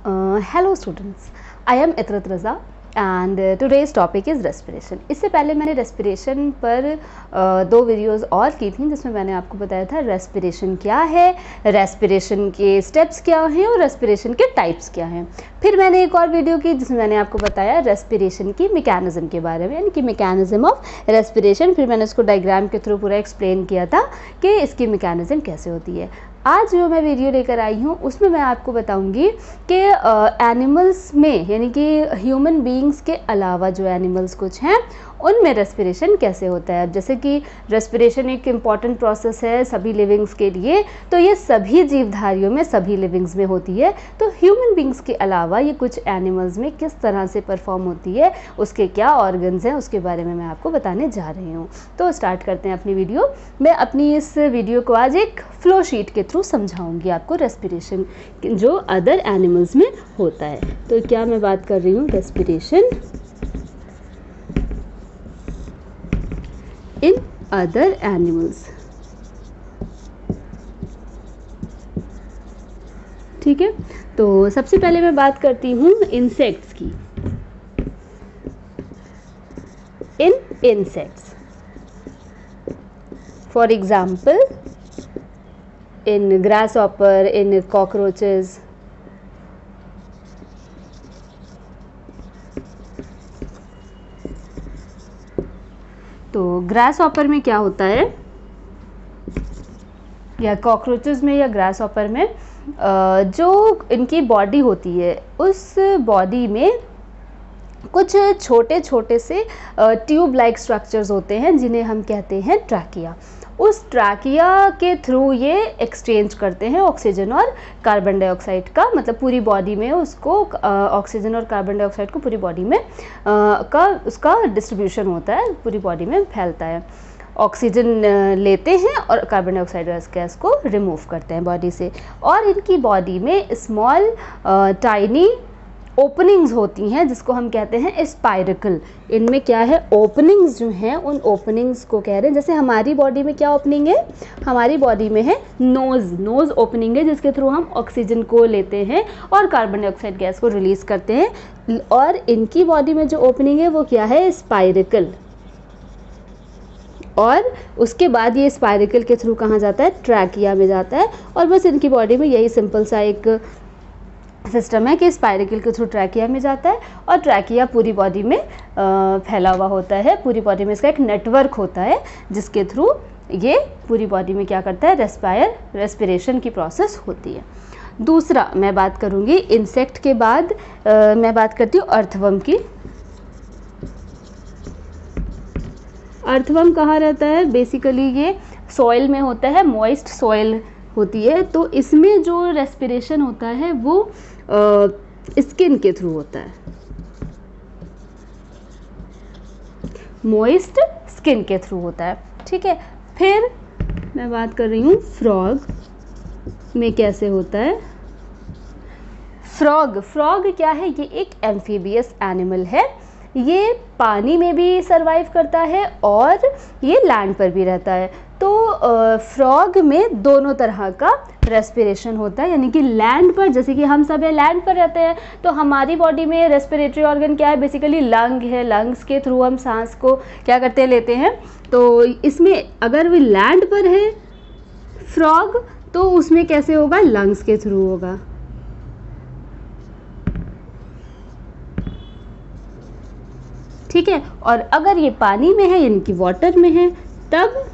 Hello students, I am Itrat Raza and today's topic is respiration. इससे पहले मैंने रेस्पिरेशन पर दो वीडियोस और की थी जिसमें मैंने आपको बताया था रेस्पिरेशन क्या है, रेस्पिरेशन के स्टेप्स क्या हैं और रेस्पिरेशन के टाइप्स क्या हैं। फिर मैंने एक और वीडियो की जिसमें मैंने आपको बताया रेस्पिरेशन की मैकेनिज़्म के बारे में, यानी कि मैकेनिज़्म ऑफ रेस्पिरेशन। फिर मैंने उसको डायग्राम के थ्रू पूरा एक्सप्लेन किया था कि इसकी मैकेनिज़्म कैसे होती है। आज जो मैं वीडियो लेकर आई हूँ उसमें मैं आपको बताऊंगी कि एनिमल्स में, यानी कि ह्यूमन बीइंग्स के अलावा जो एनिमल्स कुछ हैं उनमें रेस्पिरेशन कैसे होता है। जैसे कि रेस्पिरेशन एक इम्पॉर्टेंट प्रोसेस है सभी लिविंग्स के लिए, तो ये सभी जीवधारियों में, सभी लिविंग्स में होती है। तो ह्यूमन बीइंग्स के अलावा ये कुछ एनिमल्स में किस तरह से परफॉर्म होती है, उसके क्या ऑर्गन्स हैं, उसके बारे में मैं आपको बताने जा रही हूँ। तो स्टार्ट करते हैं अपनी वीडियो। मैं अपनी इस वीडियो को आज एक फ्लो शीट के थ्रू समझाऊंगी आपको रेस्पिरेशन जो अदर एनिमल्स में होता है। तो क्या मैं बात कर रही हूँ, रेस्पिरेशन इन अदर एनिमल्स। ठीक है, तो सबसे पहले मैं बात करती हूँ इंसेक्ट्स की। In insects, for example in grasshopper, in cockroaches, तो ग्रासहॉपर में क्या होता है, या कॉकरोचेस में या ग्रासहॉपर में जो इनकी बॉडी होती है उस बॉडी में कुछ छोटे छोटे से ट्यूब लाइक स्ट्रक्चर्स होते हैं जिन्हें हम कहते हैं ट्रैकिया। उस ट्रैकिया के थ्रू ये एक्सचेंज करते हैं ऑक्सीजन और कार्बन डाइऑक्साइड का, मतलब पूरी बॉडी में उसको ऑक्सीजन और कार्बन डाइऑक्साइड को पूरी बॉडी में उसका डिस्ट्रीब्यूशन होता है, पूरी बॉडी में फैलता है। ऑक्सीजन लेते हैं और कार्बन डाइऑक्साइड गैस को रिमूव करते हैं बॉडी से। और इनकी बॉडी में स्मॉल टाइनी ओपनिंग्स होती हैं जिसको हम कहते हैं स्पाइरकल। इनमें क्या है, ओपनिंग्स जो हैं उन ओपनिंग्स को कह रहे हैं। जैसे हमारी बॉडी में क्या ओपनिंग है, हमारी बॉडी में है नोज़ ओपनिंग है जिसके थ्रू हम ऑक्सीजन को लेते हैं और कार्बन डाइऑक्साइड गैस को रिलीज़ करते हैं। और इनकी बॉडी में जो ओपनिंग है वो क्या है, स्पाइरकल। और उसके बाद ये स्पाइरकल के थ्रू कहाँ जाता है, ट्रैकिया में जाता है। और बस इनकी बॉडी में यही सिंपल सा एक सिस्टम है कि स्पाइरकल के थ्रू ट्रैकिया में जाता है और ट्रैकिया पूरी बॉडी में फैला हुआ होता है। पूरी बॉडी में इसका एक नेटवर्क होता है जिसके थ्रू ये पूरी बॉडी में क्या करता है, रेस्पिरेशन की प्रोसेस होती है। दूसरा मैं बात करूँगी इंसेक्ट के बाद मैं बात करती हूँ अर्थवर्म की। अर्थवर्म कहाँ रहता है, बेसिकली ये सॉइल में होता है, मॉइस्ट सॉइल होती है। तो इसमें जो रेस्पिरेशन होता है वो स्किन के थ्रू होता है, मॉइस्ट स्किन के थ्रू होता है। ठीक है, फिर मैं बात कर रही हूँ फ्रॉग में कैसे होता है। फ्रॉग क्या है, ये एक एम्फीबियस एनिमल है। ये पानी में भी सरवाइव करता है और ये लैंड पर भी रहता है। तो फ्रॉग में दोनों तरह का रेस्पिरेशन होता है, यानी कि लैंड पर, जैसे कि हम सब लैंड पर रहते हैं तो हमारी बॉडी में रेस्पिरेटरी ऑर्गन क्या है, बेसिकली लंग है। लंग्स के थ्रू हम सांस को क्या करते हैं, लेते हैं। तो इसमें अगर वो लैंड पर है फ्रॉग तो उसमें कैसे होगा, लंग्स के थ्रू होगा। ठीक है, और अगर ये पानी में है यानी कि वाटर में है तब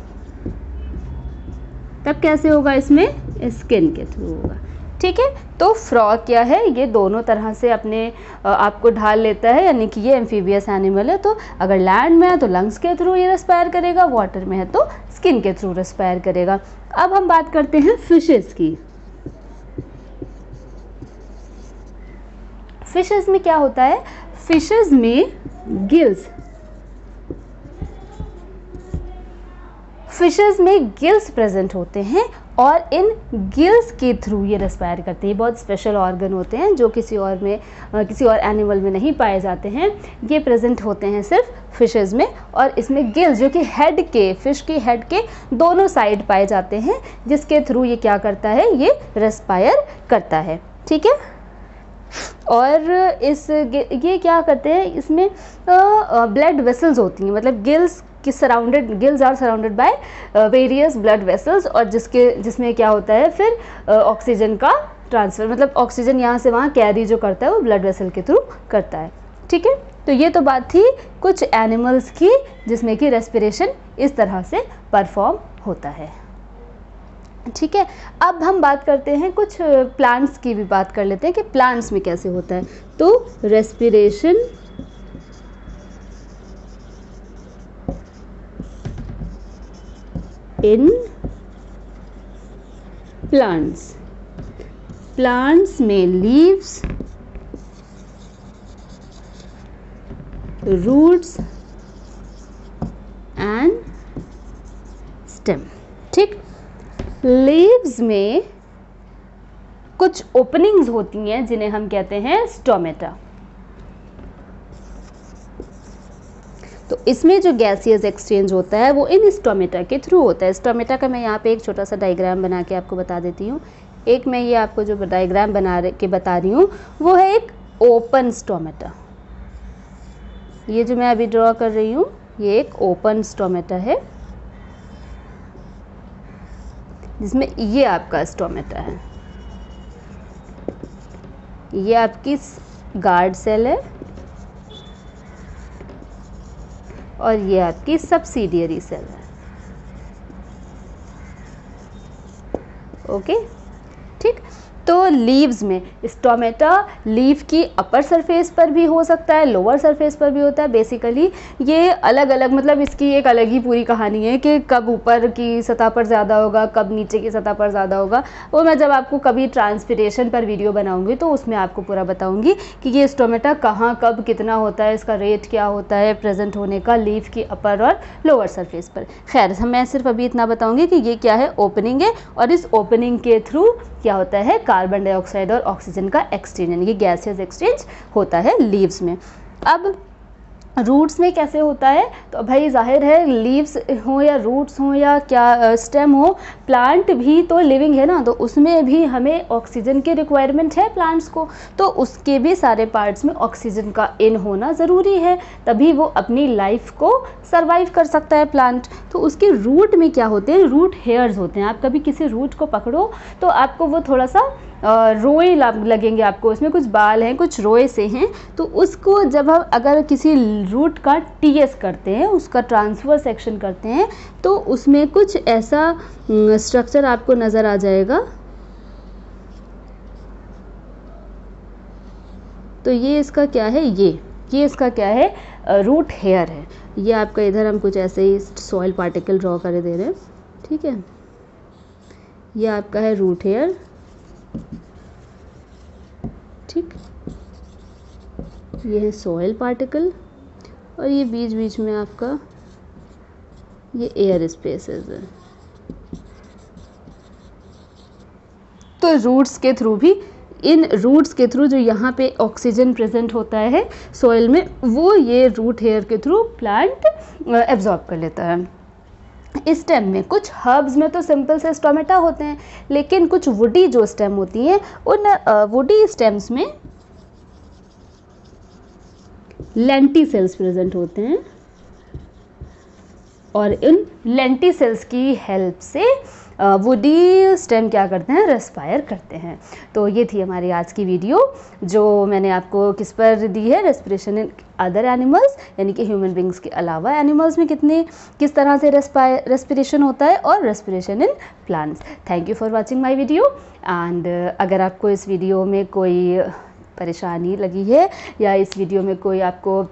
कैसे होगा, इसमें स्किन के थ्रू होगा। ठीक है, तो फ्रॉग क्या है, ये दोनों तरह से अपने आप को ढाल लेता है, यानी कि ये एम्फीबियस एनिमल है। तो अगर लैंड में है तो लंग्स के थ्रू ये रेस्पायर करेगा, वाटर में है तो स्किन के थ्रू रेस्पायर करेगा। अब हम बात करते हैं फिशेस की। फिशेस में क्या होता है, फिशेस में गिल्स प्रेजेंट होते हैं और इन गिल्स के थ्रू ये रेस्पायर करते हैं। बहुत स्पेशल ऑर्गन होते हैं जो किसी और एनिमल में नहीं पाए जाते हैं, ये प्रेजेंट होते हैं सिर्फ फिशेस में। और इसमें गिल्स जो कि फिश के हेड के दोनों साइड पाए जाते हैं, जिसके थ्रू ये क्या करता है, ये रेस्पायर करता है। ठीक है, और ये क्या करते हैं, इसमें ब्लड वेसल्स होती हैं, मतलब gills are surrounded by various blood vessels, और जिसमें क्या होता है फिर ऑक्सीजन का ट्रांसफ़र, मतलब ऑक्सीजन यहाँ से वहाँ कैरी जो करता है वो ब्लड वेसल के थ्रू करता है। ठीक है, तो ये तो बात थी कुछ एनिमल्स की जिसमें कि रेस्पिरेशन इस तरह से परफॉर्म होता है। ठीक है, अब हम बात करते हैं कुछ प्लांट्स की भी बात कर लेते हैं कि प्लांट्स में कैसे होता है। तो रेस्पिरेशन इन प्लांट्स में लीव्स, रूट्स एंड स्टेम। ठीक, लीव्स में कुछ ओपनिंग्स होती हैं जिन्हें हम कहते हैं स्टोमेटा। तो इसमें जो गैसियस एक्सचेंज होता है वो इन स्टोमेटा के थ्रू होता है। स्टोमेटा का मैं यहाँ पे एक छोटा सा डायग्राम बना के आपको बता देती हूँ। एक मैं ये आपको जो डायग्राम बता रही हूँ वो है एक ओपन स्टोमेटा। ये जो मैं अभी ड्रॉ कर रही हूँ ये एक ओपन स्टोमेटा है, जिसमें ये आपका स्टोमेटा है, ये आपकी गार्ड सेल है और ये आपकी सब्सिडियरी सेल है। ओके, ठीक। तो लीव्स में स्टोमेटा लीफ की अपर सरफेस पर भी हो सकता है, लोअर सरफेस पर भी होता है। बेसिकली ये अलग अलग, मतलब इसकी एक अलग ही पूरी कहानी है कि कब ऊपर की सतह पर ज़्यादा होगा, कब नीचे की सतह पर ज़्यादा होगा। वो मैं जब आपको कभी ट्रांसपिरेशन पर वीडियो बनाऊंगी तो उसमें आपको पूरा बताऊंगी कि ये स्टोमेटा कहाँ कब कितना होता है, इसका रेट क्या होता है प्रेजेंट होने का लीफ की अपर और लोअर सरफेस पर। खैर, मैं सिर्फ अभी इतना बताऊँगी कि ये क्या है, ओपनिंग है, और इस ओपनिंग के थ्रू क्या होता है, कार्बन डाइऑक्साइड और ऑक्सीजन का एक्सचेंज, यानी कि गैसियस एक्सचेंज होता है लीव्स में। अब रूट्स में कैसे होता है, तो भाई जाहिर है लीव्स हो या रूट्स हो या क्या स्टेम हो, प्लांट भी तो लिविंग है ना, तो उसमें भी हमें ऑक्सीजन की रिक्वायरमेंट है प्लांट्स को, तो उसके भी सारे पार्ट्स में ऑक्सीजन का इन होना ज़रूरी है, तभी वो अपनी लाइफ को सरवाइव कर सकता है प्लांट। तो उसके रूट में क्या होते हैं, रूट हेयर्स होते हैं। आप कभी किसी रूट को पकड़ो तो आपको वो थोड़ा सा रोए लगेंगे, आपको उसमें कुछ बाल हैं, कुछ रोए से हैं। तो उसको जब हम अगर किसी रूट का टीएस करते हैं, उसका ट्रांसफर सेक्शन करते हैं, तो उसमें कुछ ऐसा स्ट्रक्चर आपको नज़र आ जाएगा। तो ये इसका क्या है, ये इसका क्या है, रूट हेयर है। ये आपका इधर हम कुछ ऐसे ही सॉइल पार्टिकल ड्रॉ कर दे रहे हैं। ठीक है, ये आपका है रूट हेयर। ठीक, ये है सॉइल पार्टिकल, और ये बीच बीच में आपका ये एयर स्पेसेस है। तो रूट्स के थ्रू भी, इन रूट्स के थ्रू जो यहाँ पे ऑक्सीजन प्रेजेंट होता है सॉइल में, वो ये रूट हेयर के थ्रू प्लांट एब्जॉर्ब कर लेता है। स्टेम में कुछ हर्ब्स में तो सिंपल से स्टोमेटा होते हैं, लेकिन कुछ वुडी जो स्टेम होती हैं, उन वुडी स्टेम्स में लेंटिसेल्स प्रेजेंट होते हैं, और इन लेंटिसेल्स की हेल्प से वुडी स्टेम क्या करते हैं, रेस्पायर करते हैं। तो ये थी हमारी आज की वीडियो, जो मैंने आपको किस पर दी है, रेस्पिरेशन इन अदर एनिमल्स, यानी कि ह्यूमन बींग्स के अलावा एनिमल्स में किस तरह से रेस्पिरेशन होता है, और respiration in plants. Thank you for watching my video. And अगर आपको इस वीडियो में कोई परेशानी लगी है, या इस वीडियो में कोई आपको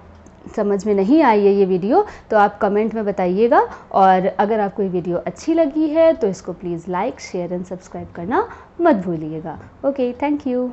समझ में नहीं आई है ये वीडियो, तो आप कमेंट में बताइएगा। और अगर आपको ये वीडियो अच्छी लगी है तो इसको please like, share and subscribe करना मत भूलिएगा। Okay, thank you.